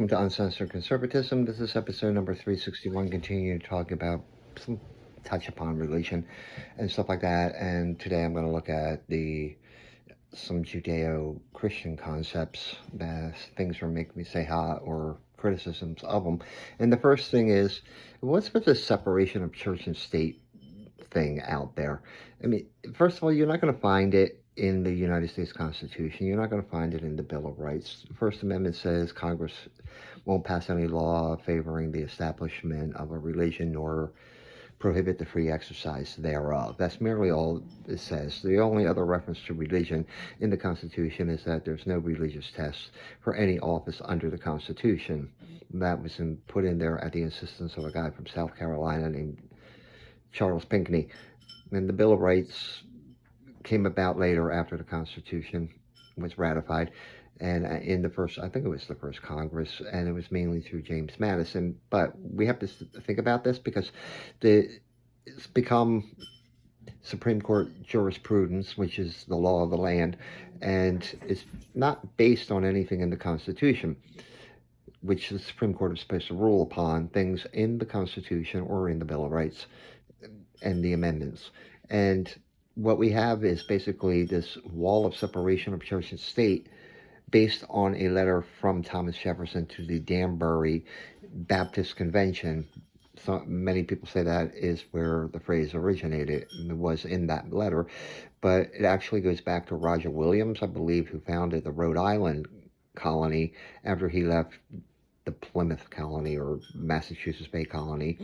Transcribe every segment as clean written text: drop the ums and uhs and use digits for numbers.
Welcome to Uncensored Conservatism. This is episode number 361, continuing to talk about some touch upon religion and stuff like that. And today I'm going to look at some Judeo-Christian concepts, that things that make me say ha, or criticisms of them. And the first thing is, what's with the separation of church and state thing out there? I mean, first of all, you're not going to find it in the United States Constitution. You're not going to find it in the Bill of Rights. The First Amendment says Congress won't pass any law favoring the establishment of a religion nor prohibit the free exercise thereof. That's merely all it says. The only other reference to religion in the Constitution is that there's no religious test for any office under the Constitution. That was put in there at the insistence of a guy from South Carolina named Charles Pinckney. And the Bill of Rights came about later after the Constitution was ratified, and in the first, I think it was the first Congress, and it was mainly through James Madison. But we have to think about this because it's become Supreme Court jurisprudence, which is the law of the land, and it's not based on anything in the Constitution, which the Supreme Court is supposed to rule upon things in the Constitution or in the Bill of Rights and the amendments. And what we have is basically this wall of separation of church and state based on a letter from Thomas Jefferson to the Danbury Baptist Convention. So many people say that is where the phrase originated. It was in that letter, but it actually goes back to Roger Williams, I believe, who founded the Rhode Island colony after he left the Plymouth colony or Massachusetts Bay colony.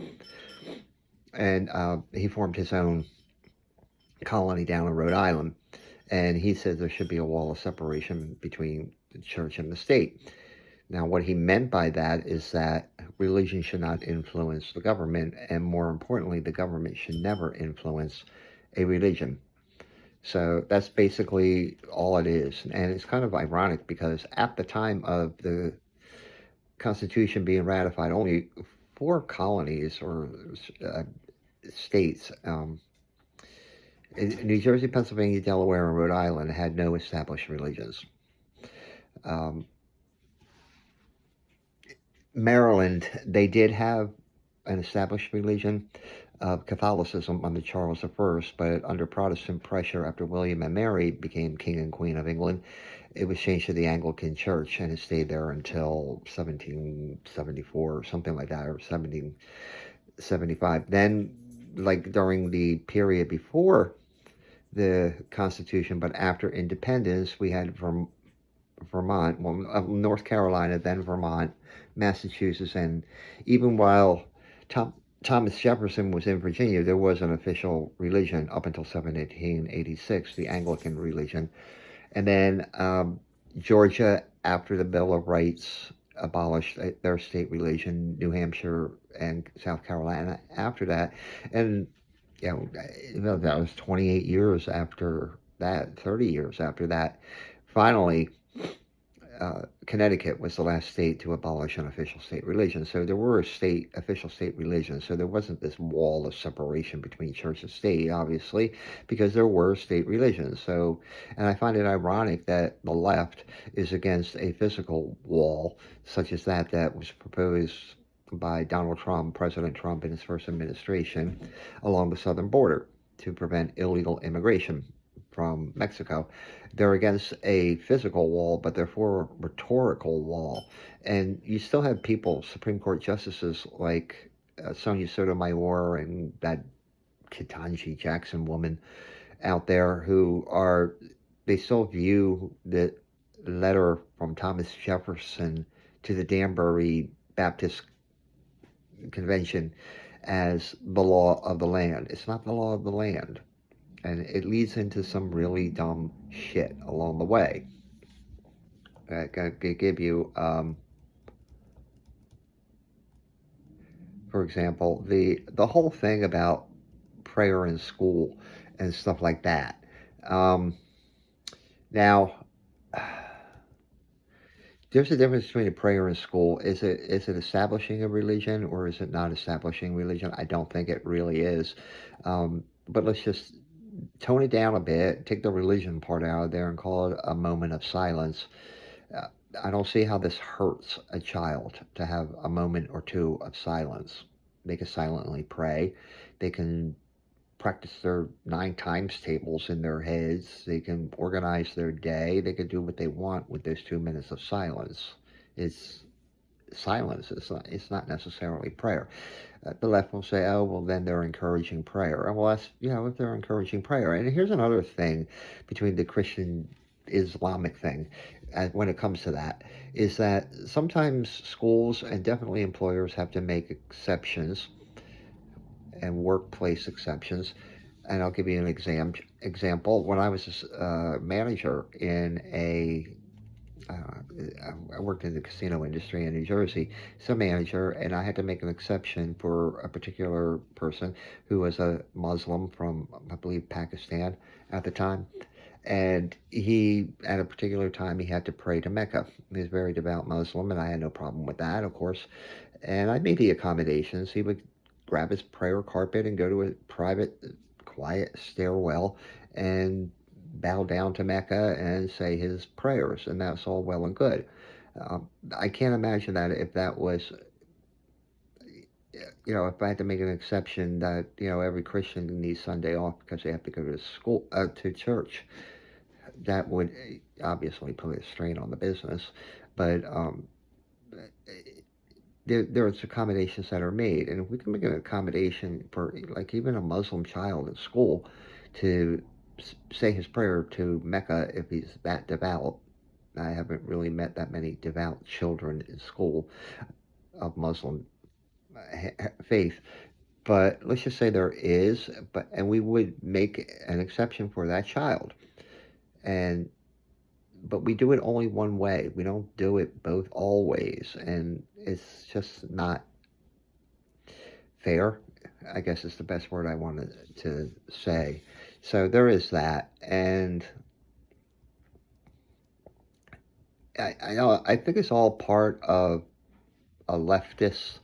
And he formed his own colony down in Rhode Island. And he said there should be a wall of separation between the church and the state. Now, what he meant by that is that religion should not influence the government, and more importantly, the government should never influence a religion. So that's basically all it is. And it's kind of ironic because at the time of the Constitution being ratified, only 4 colonies or states, New Jersey, Pennsylvania, Delaware, and Rhode Island, had no established religions. Maryland, they did have an established religion of Catholicism under Charles I, but under Protestant pressure after William and Mary became King and Queen of England, it was changed to the Anglican Church, and it stayed there until 1774 or something like that, or 1775. Then, like during the period before the Constitution, but after independence, we had Vermont, North Carolina, then Vermont, Massachusetts, and even while Thomas Jefferson was in Virginia, there was an official religion up until 1786, the Anglican religion. And then Georgia, after the Bill of Rights, abolished their state religion, New Hampshire and South Carolina after that. And that was 28 years after that, 30 years after that. Finally, Connecticut was the last state to abolish an official state religion. So there were official state religions. So there wasn't this wall of separation between church and state, obviously, because there were state religions. So, and I find it ironic that the left is against a physical wall such as that was proposed by Donald Trump, President Trump, in his first administration along the southern border to prevent illegal immigration from Mexico. They're against a physical wall, but they're for a rhetorical wall. And you still have people, Supreme Court justices like Sonia Sotomayor and that Ketanji Jackson woman out there they still view the letter from Thomas Jefferson to the Danbury Baptist Convention as the law of the land. It's not the law of the land. And it leads into some really dumb shit along the way. I could give you, for example, the whole thing about prayer in school and stuff like that. Now, there's a difference between a prayer in school. Is it establishing a religion or is it not establishing religion? I don't think it really is. But let's just tone it down a bit, take the religion part out of there and call it a moment of silence. I don't see how this hurts a child to have a moment or two of silence. They can silently pray. They can practice their 9 times tables in their heads. They can organize their day. They can do what they want with those 2 minutes of silence. It's silence. It's not necessarily prayer. The left will say, oh, well, then they're encouraging prayer. And well, that's, if they're encouraging prayer. And here's another thing between the Christian Islamic thing when it comes to that, is that sometimes schools and definitely employers have to make exceptions and workplace exceptions. And I'll give you an example. When I was a manager in I worked in the casino industry in New Jersey, so manager, and I had to make an exception for a particular person who was a Muslim from, I believe, Pakistan at the time. And he, at a particular time, he had to pray to Mecca. He was a very devout Muslim, and I had no problem with that, of course. And I made the accommodations. He would grab his prayer carpet and go to a private, quiet stairwell and bow down to Mecca and say his prayers, and that's all well and good. I can't imagine that if that was, if I had to make an exception that, every Christian needs Sunday off because they have to go to school, to church, that would obviously put a strain on the business. But there's accommodations that are made, and if we can make an accommodation for, like, even a Muslim child in school to say his prayer to Mecca if he's that devout. I haven't really met that many devout children in school of Muslim faith, but let's just say there is, and we would make an exception for that child, but we do it only one way. We don't do it both always, and it's just not fair, I guess is the best word I wanted to say. So there is that, and I think it's all part of a leftist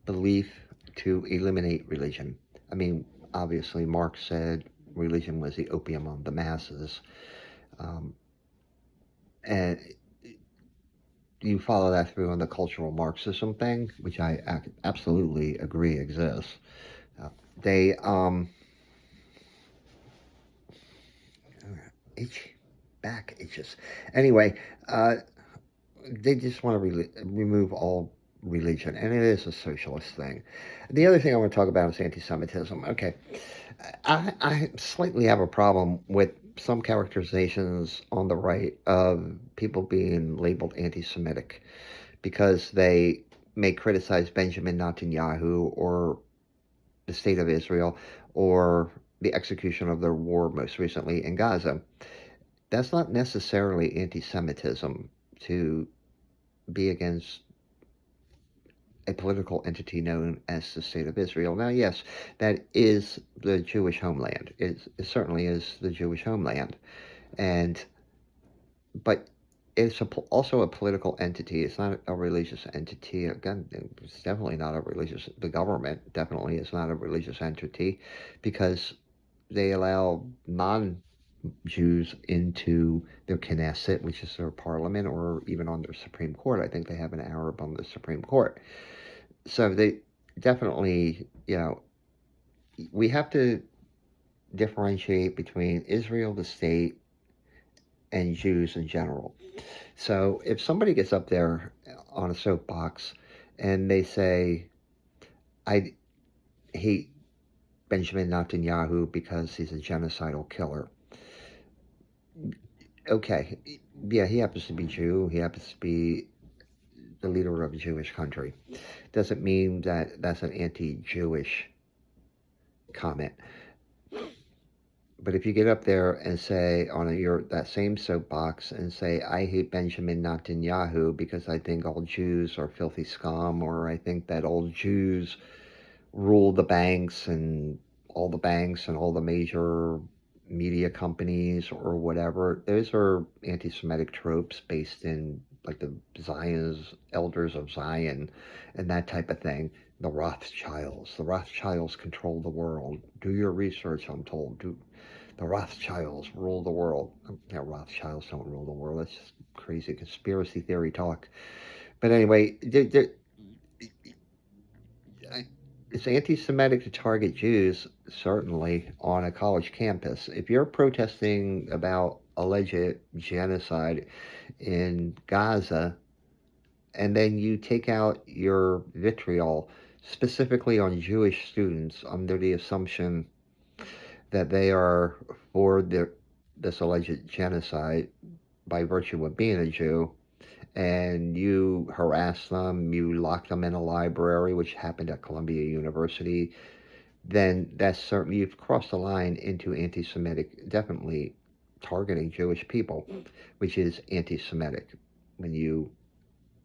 belief to eliminate religion. I mean, obviously, Marx said religion was the opium of the masses, and you follow that through on the cultural Marxism thing, which I absolutely agree exists. They back itches. Anyway, they just want to remove all religion, and it is a socialist thing. The other thing I want to talk about is anti-Semitism. Okay, I slightly have a problem with some characterizations on the right of people being labeled anti-Semitic because they may criticize Benjamin Netanyahu or the state of Israel or the execution of their war most recently in Gaza. That's not necessarily anti-Semitism to be against a political entity known as the State of Israel. Now, yes, that is the Jewish homeland. It certainly is the Jewish homeland. But it's also a political entity. It's not a religious entity. Again, it's definitely not a religious, the government definitely is not a religious entity because they allow non-Jews into their Knesset, which is their parliament, or even on their Supreme Court. I think they have an Arab on the Supreme Court. So they definitely, we have to differentiate between Israel, the state, and Jews in general. So if somebody gets up there on a soapbox and they say, I hate Benjamin Netanyahu because he's a genocidal killer. Okay, yeah, he happens to be Jew. He happens to be the leader of a Jewish country. Doesn't mean that that's an anti-Jewish comment. But if you get up there and say on that same soapbox and say, I hate Benjamin Netanyahu because I think all Jews are filthy scum, or I think that all Jews rule the banks and all the major media companies or whatever, those are anti-Semitic tropes based in like the Zion's elders of Zion and that type of thing. The Rothschilds control the world. Do your research, I'm told. the Rothschilds rule the world. Yeah, Rothschilds don't rule the world. That's just crazy conspiracy theory talk. But anyway, it's anti-Semitic to target Jews, certainly, on a college campus. If you're protesting about alleged genocide in Gaza, and then you take out your vitriol specifically on Jewish students under the assumption that they are for this alleged genocide by virtue of being a Jew, and you harass them, you lock them in a library, which happened at Columbia University, then that's certainly, you've crossed the line into anti-Semitic, definitely targeting Jewish people, which is anti-Semitic when you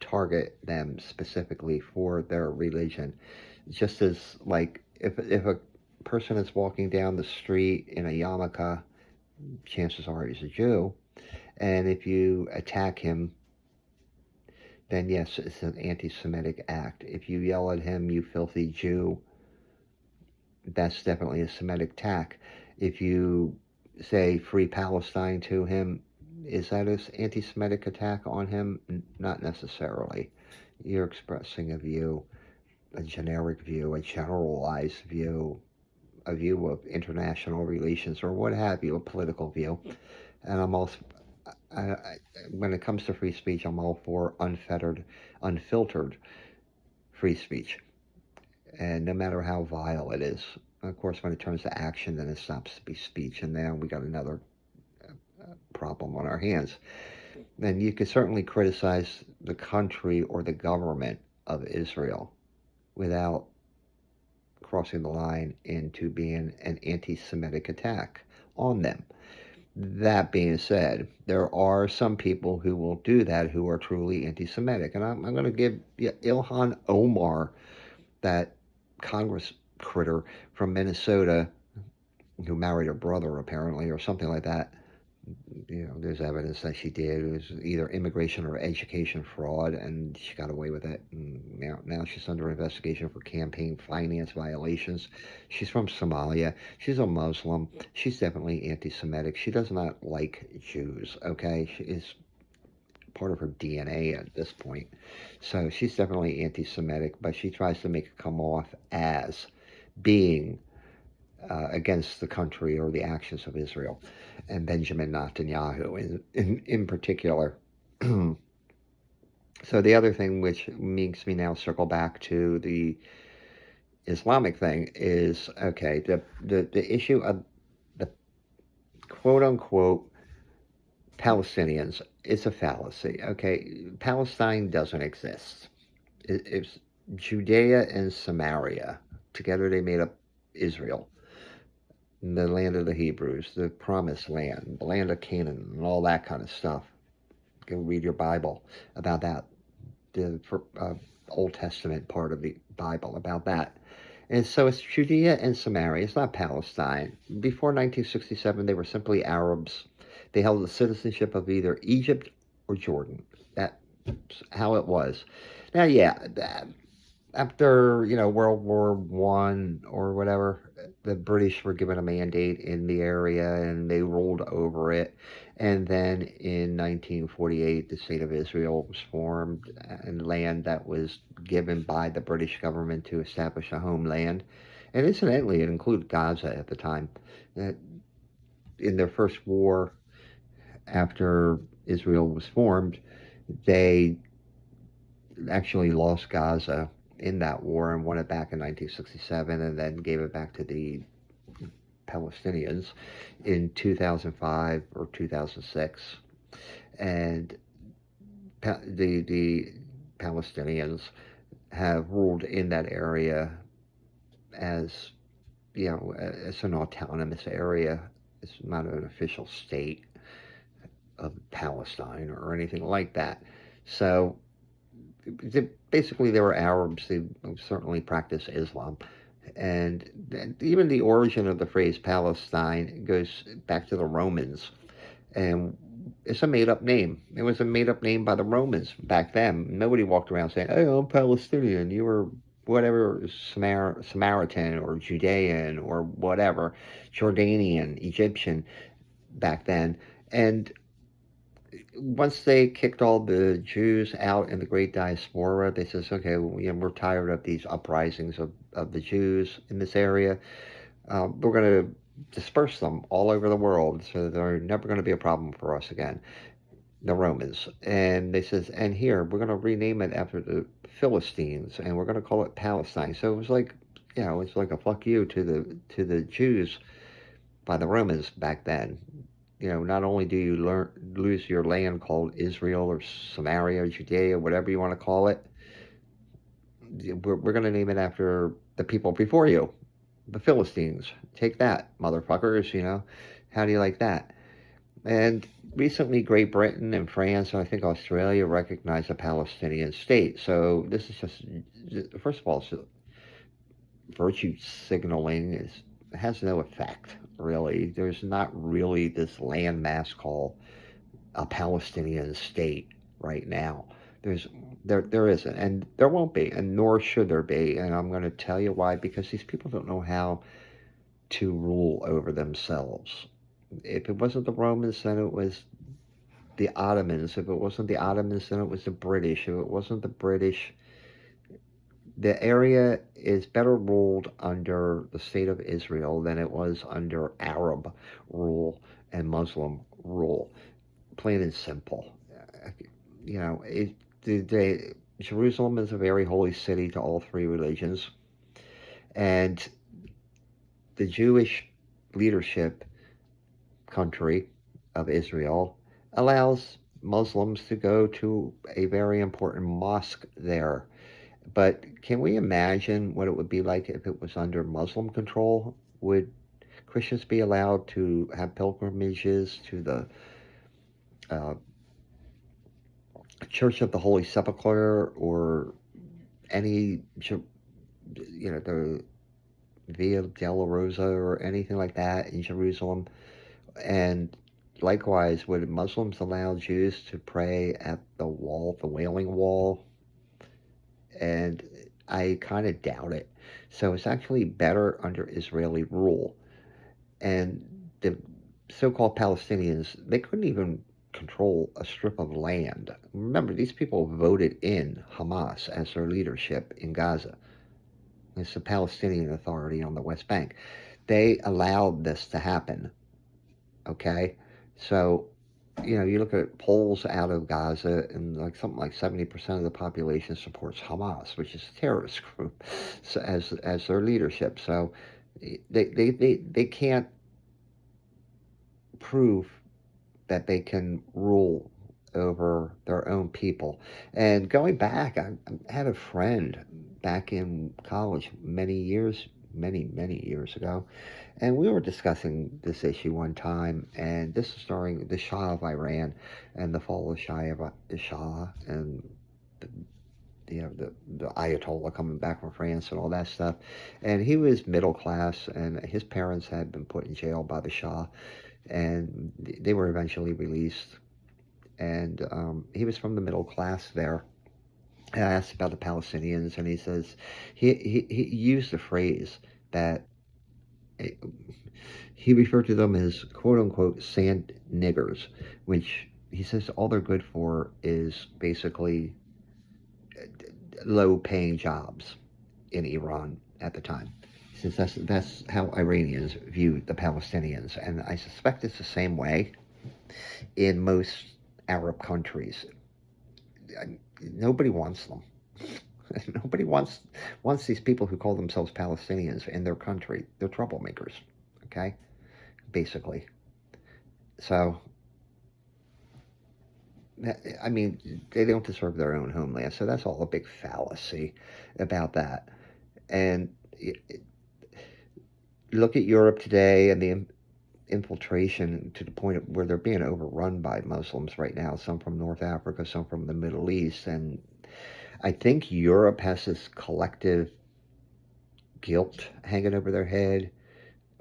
target them specifically for their religion. Just as, like, if a person is walking down the street in a yarmulke, chances are he's a Jew, and if you attack him, then yes, it's an anti-Semitic act. If you yell at him, you filthy Jew, that's definitely a Semitic attack. If you say free Palestine to him, is that an anti-Semitic attack on him? Not necessarily. You're expressing a view, a generic view, a generalized view, a view of international relations, or what have you, a political view. And I'm also, when it comes to free speech, I'm all for unfettered, unfiltered free speech. And no matter how vile it is, of course, when it turns to action, then it stops to be speech, and then we got another problem on our hands. And you can certainly criticize the country or the government of Israel without crossing the line into being an anti-Semitic attack on them. That being said, there are some people who will do that who are truly anti-Semitic. And I'm going to give Ilhan Omar, that Congress critter from Minnesota, who married her brother apparently, or something like that. You know, there's evidence that she did. It was either immigration or education fraud, and she got away with it. And now she's under investigation for campaign finance violations. She's from Somalia. She's a Muslim. She's definitely anti-Semitic. She does not like Jews, okay? She is part of her DNA at this point. So she's definitely anti-Semitic, but she tries to make it come off as being against the country or the actions of Israel and Benjamin Netanyahu in particular. So the other thing which makes me now circle back to the Islamic thing is, okay, the issue of the quote-unquote Palestinians is a fallacy, okay? Palestine doesn't exist. It's Judea and Samaria. Together they made up Israel, the land of the Hebrews, the promised land, the land of Canaan, and all that kind of stuff. Go read your Bible about that, the Old Testament part of the Bible about that. And so it's Judea and Samaria. It's not Palestine. Before 1967, they were simply Arabs. They held the citizenship of either Egypt or Jordan. That's how it was. Now, yeah, after, World War I or whatever, the British were given a mandate in the area and they ruled over it. And then in 1948, the State of Israel was formed, and land that was given by the British government to establish a homeland. And incidentally, it included Gaza at the time. In their first war after Israel was formed, they actually lost Gaza in that war and won it back in 1967, and then gave it back to the Palestinians in 2005 or 2006. And the Palestinians have ruled in that area as, it's an autonomous area. It's not an official state of Palestine or anything like that. So basically they were Arabs. They certainly practiced Islam. And even the origin of the phrase Palestine goes back to the Romans. And it's a made-up name. It was a made-up name by the Romans back then. Nobody walked around saying, hey, I'm Palestinian. You were whatever, Samaritan or Judean or whatever, Jordanian, Egyptian back then. And once they kicked all the Jews out in the Great Diaspora, they says, okay, well, we're tired of these uprisings of the Jews in this area. We're going to disperse them all over the world, so they're never going to be a problem for us again, the Romans. And they says, and here, we're going to rename it after the Philistines, and we're going to call it Palestine. So it was like, it's like a fuck you to the Jews by the Romans back then. Not only do you lose your land called Israel or Samaria or Judea, whatever you want to call it, we're going to name it after the people before you, the Philistines. Take that, motherfuckers, How do you like that? And recently, Great Britain and France, and I think Australia, recognized a Palestinian state. So this is just, first of all, virtue signaling has no effect, really. There's not really this landmass called a Palestinian state right now. There isn't, and there won't be, and nor should there be. And I'm going to tell you why, because these people don't know how to rule over themselves. If it wasn't the Romans, then it was the Ottomans. If it wasn't the Ottomans, then it was the British. If it wasn't the British, the area is better ruled under the state of Israel than it was under Arab rule and Muslim rule. Plain and simple. Jerusalem is a very holy city to all three religions. And the Jewish leadership country of Israel allows Muslims to go to a very important mosque there. But can we imagine what it would be like if it was under Muslim control? Would Christians be allowed to have pilgrimages to the Church of the Holy Sepulchre or any, the Via della Rosa or anything like that in Jerusalem? And likewise, would Muslims allow Jews to pray at the Wailing Wall? And I kind of doubt it. So it's actually better under Israeli rule. And the so-called Palestinians, they couldn't even control a strip of land. Remember, these people voted in Hamas as their leadership in Gaza. It's the Palestinian Authority on the West Bank. They allowed this to happen. Okay? So, you look at polls out of Gaza, and something like 70% of the population supports Hamas, which is a terrorist group, so as their leadership. So they can't prove that they can rule over their own people. And going back, I had a friend back in college many years ago, and we were discussing this issue one time, and this is during the Shah of Iran and the fall of the Shah and the Ayatollah coming back from France and all that stuff. And he was middle class, and his parents had been put in jail by the Shah, and they were eventually released. And he was from the middle class there. And I asked about the Palestinians, and he says he used a phrase that he referred to them as quote unquote sand niggers, which he says all they're good for is basically low paying jobs in Iran at the time. He says that's how Iranians view the Palestinians, and I suspect it's the same way in most Arab countries. Nobody wants them. Nobody wants these people who call themselves Palestinians in their country. They're troublemakers, okay? Basically. So, I mean, they don't deserve their own homeland. So that's all a big fallacy about that. And look at Europe today and the infiltration to the point where they're being overrun by Muslims right now, some from North Africa, some from the Middle East. And I think Europe has this collective guilt hanging over their head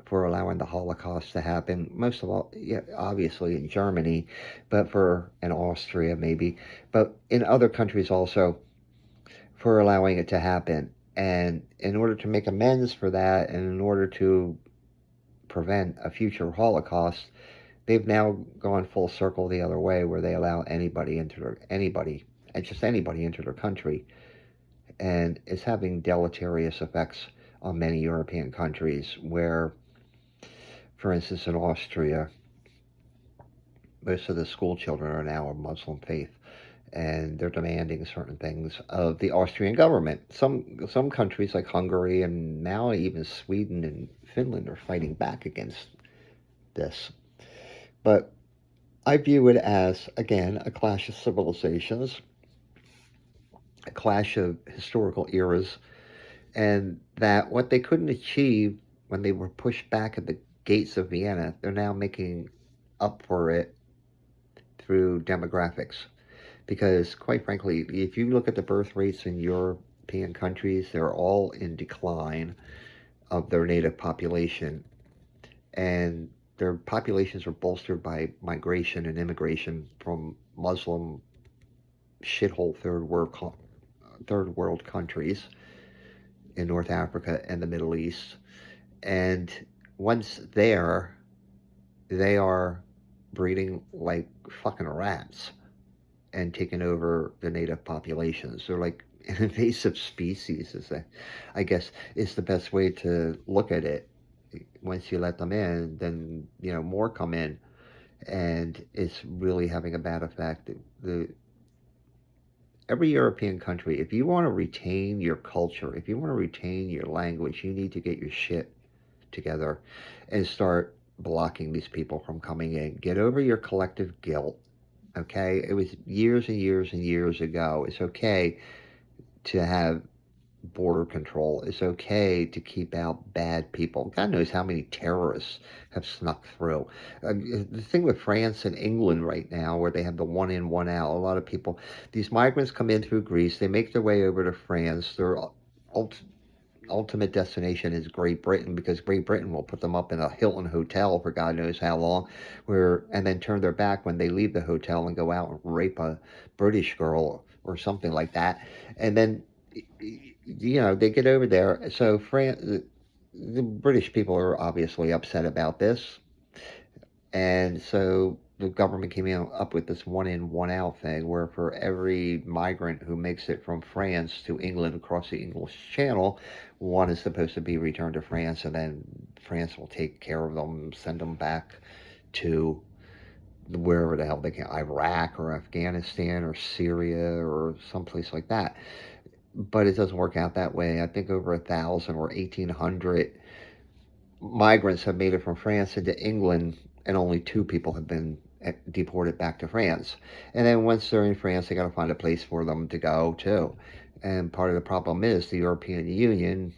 for allowing the Holocaust to happen. Most of all, yeah, obviously in Germany, and Austria maybe, but in other countries also, for allowing it to happen. And in order to make amends for that, and in order to prevent a future Holocaust, they've now gone full circle the other way, where they allow anybody into anybody, and just anybody into their country, and it's having deleterious effects on many European countries. Where, for instance, in Austria, most of the school children are now of Muslim faith, and they're demanding certain things of the Austrian government. Some countries like Hungary and now even Sweden and Finland are fighting back against this. But I view it as, again, a clash of civilizations, a clash of historical eras, and that what they couldn't achieve when they were pushed back at the gates of Vienna, they're now making up for it through demographics. Because, quite frankly, if you look at the birth rates in European countries, they're all in decline of their native population. And their populations are bolstered by migration and immigration from Muslim shithole third world countries in North Africa and the Middle East. And once there, they are breeding like fucking rats and taking over the native populations. They're like an invasive species, I guess is the best way to look at it. Once you let them in, then more come in, and it's really having a bad effect. Every European country, if you want to retain your culture, if you want to retain your language, you need to get your shit together and start blocking these people from coming in. Get over your collective guilt. Okay, it was years and years and years ago. It's okay to have border control. It's okay to keep out bad people. God knows how many terrorists have snuck through. The thing with France and England right now, where they have the one in, one out, a lot of people, these migrants come in through Greece, they make their way over to France. Their ultimate destination is Great Britain, because Great Britain will put them up in a Hilton hotel for God knows how long, and then turn their back when they leave the hotel and go out and rape a British girl or something like that. And then they get over there. So France, the British people are obviously upset about this, and so the government came up with this one in, one out thing, where for every migrant who makes it from France to England across the English Channel, one is supposed to be returned to France, and then France will take care of them, send them back to wherever the hell they can, Iraq or Afghanistan or Syria or someplace like that. But it doesn't work out that way. I think over 1,000 or 1,800 migrants have made it from France into England, and only 2 people have been deported back to France. And then once they're in France, they got to find a place for them to go too. And part of the problem is the European Union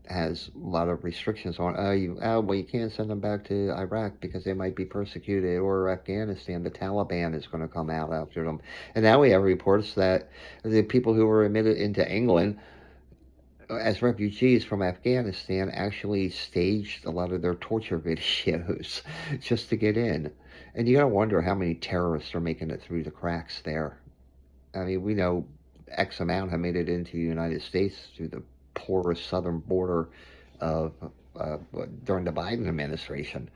has a lot of restrictions on, well, you can't send them back to Iraq because they might be persecuted, or Afghanistan, the Taliban is going to come out after them. And now we have reports that the people who were admitted into England as refugees from Afghanistan actually staged a lot of their torture videos just to get in. And you gotta wonder how many terrorists are making it through the cracks there. I mean, we know X amount have made it into the United States through the porous southern border of during the Biden administration.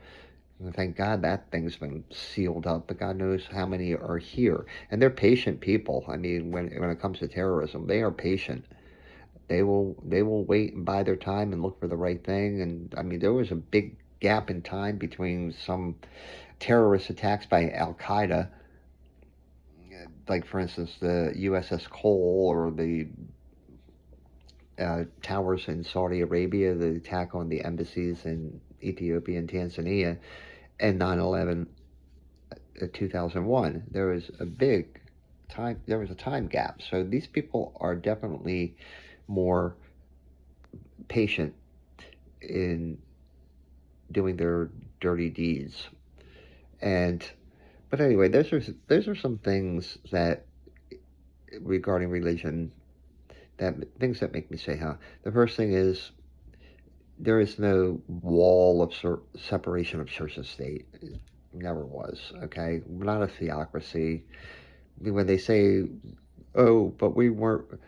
And thank God that thing's been sealed up, but God knows how many are here. And they're patient people. I mean, when it comes to terrorism, they are patient. They will wait and bide their time and look for the right thing. And I mean, there was a big gap in time between some terrorist attacks by Al Qaeda, like for instance the USS Cole, or the towers in Saudi Arabia, the attack on the embassies in Ethiopia and Tanzania, and 9/11, 2001. There was a time gap. So these people are definitely more patient in doing their dirty deeds. But anyway, those are some things that, regarding religion, things that make me say, huh? The first thing is, there is no wall of separation of church and state. It never was. Okay, we're not a theocracy. When they say, "Oh, but we weren't,"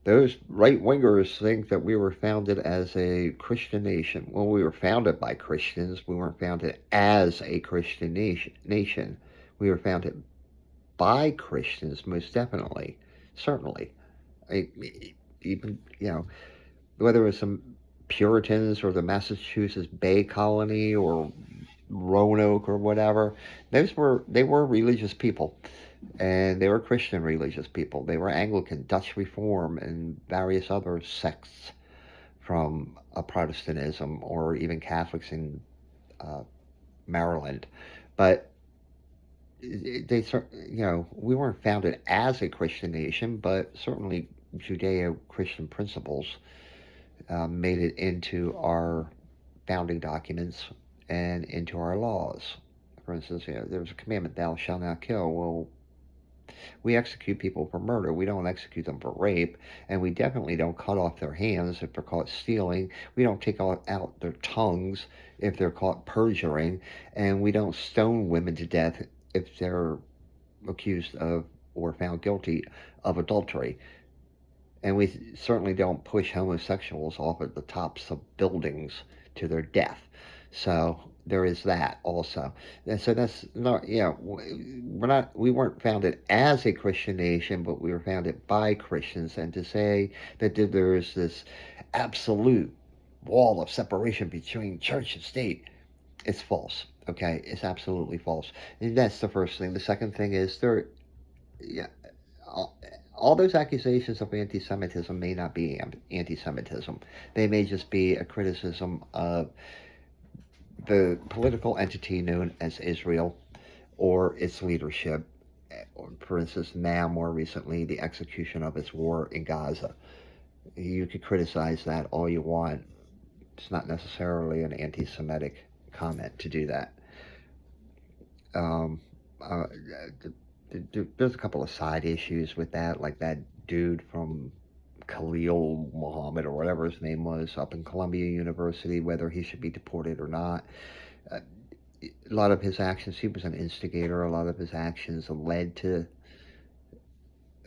Those right-wingers think that we were founded as a Christian nation. Well, we were founded by Christians. We weren't founded as a Christian nation. We were founded by Christians, most definitely, certainly. I, even, whether it was some Puritans or the Massachusetts Bay Colony or Roanoke or whatever, they were religious people, and they were Christian religious people. They were Anglican, Dutch Reform, and various other sects from Protestantism or even Catholics in uh, Maryland. But we weren't founded as a Christian nation, but certainly Judeo-Christian principles made it into our founding documents and into our laws. For instance, there was a commandment, thou shalt not kill. Well, we execute people for murder. We don't execute them for rape, and we definitely don't cut off their hands if they're caught stealing. We don't take out their tongues if they're caught perjuring, and we don't stone women to death if they're accused of or found guilty of adultery. And we certainly don't push homosexuals off of the tops of buildings to their death. So there is that also. And so that's not, we weren't founded as a Christian nation, but we were founded by Christians. And to say that there is this absolute wall of separation between church and state, it's false. Okay, it's absolutely false. And that's the first thing. The second thing is yeah, all those accusations of anti-Semitism may not be anti-Semitism. They may just be a criticism of the political entity known as Israel or its leadership. For instance, now more recently, the execution of its war in Gaza. You could criticize that all you want. It's not necessarily an anti-Semitic comment to do that. Um, uh, there's a couple of side issues with that, like that dude from Khalil Muhammad or whatever his name was up in Columbia University, whether he should be deported or not. Uh, a lot of his actions, he was an instigator. A lot of his actions led to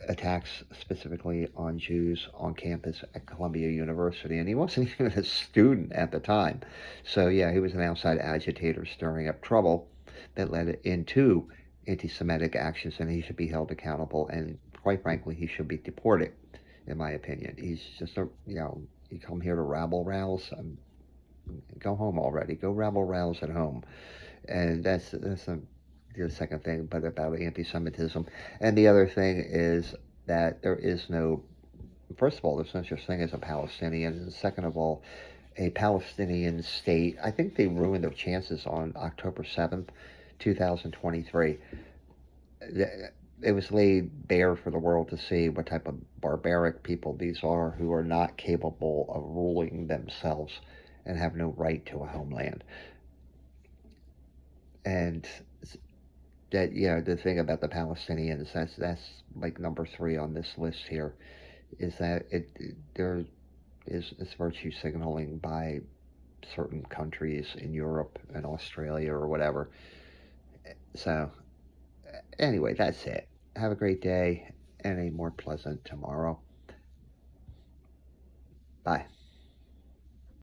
attacks specifically on Jews on campus at Columbia University, and he wasn't even a student at the time. So yeah, he was an outside agitator stirring up trouble that led into anti-Semitic actions, and he should be held accountable, and quite frankly, he should be deported, in my opinion. He's just you come here to rabble rouse, go home already. Go rabble rouse at home. And that's the second thing, but about anti-Semitism. And the other thing is that there is no, first of all, there's no such thing as a Palestinian, and second of all, a Palestinian state. I think they ruined their chances on October 7th, 2023. It was laid bare for the world to see what type of barbaric people these are who are not capable of ruling themselves and have no right to a homeland. And that, the thing about the Palestinians, that's like number 3 on this list here, is that there is this virtue signaling by certain countries in Europe and Australia or whatever. So anyway, that's it. Have a great day and a more pleasant tomorrow. Bye.